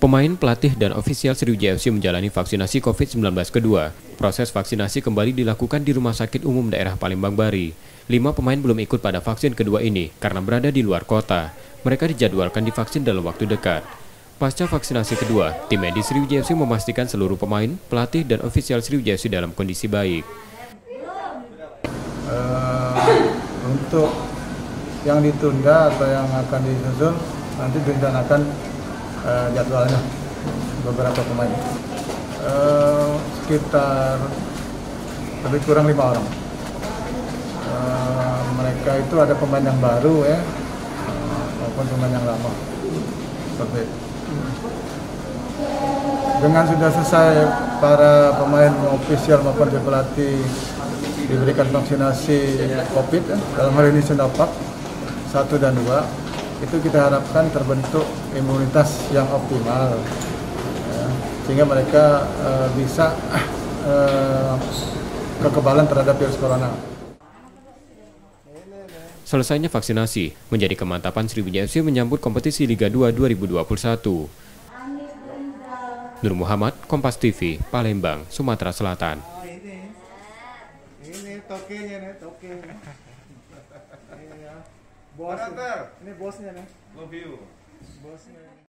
Pemain, pelatih, dan ofisial Sriwijaya FC menjalani vaksinasi COVID-19 kedua. Proses vaksinasi kembali dilakukan di Rumah Sakit Umum Daerah Palembang Bari. 5 pemain belum ikut pada vaksin kedua ini karena berada di luar kota. Mereka dijadwalkan divaksin dalam waktu dekat. Pasca vaksinasi kedua, tim medis Sriwijaya FC memastikan seluruh pemain, pelatih, dan ofisial Sriwijaya FC dalam kondisi baik. Untuk yang ditunda atau yang akan disusun, nanti direncanakan jadwalnya beberapa pemain, sekitar lebih kurang 5 orang. Mereka itu ada pemain yang baru ya, maupun pemain yang lama. Seperti itu. Dengan sudah selesai para pemain ofisial maupun pelatih diberikan vaksinasi COVID ya, dalam hal ini Sinovac 1 dan 2. Itu kita harapkan terbentuk imunitas yang optimal ya, sehingga mereka bisa kekebalan terhadap virus corona. Selesainya vaksinasi menjadi kemantapan Sriwijaya FC menyambut kompetisi Liga 2 2021. Nur Muhammad, Kompas TV, Palembang, Sumatera Selatan. Ini tokenya nih, toke. Bos, ini bosnya nih. Love you. Bosnya.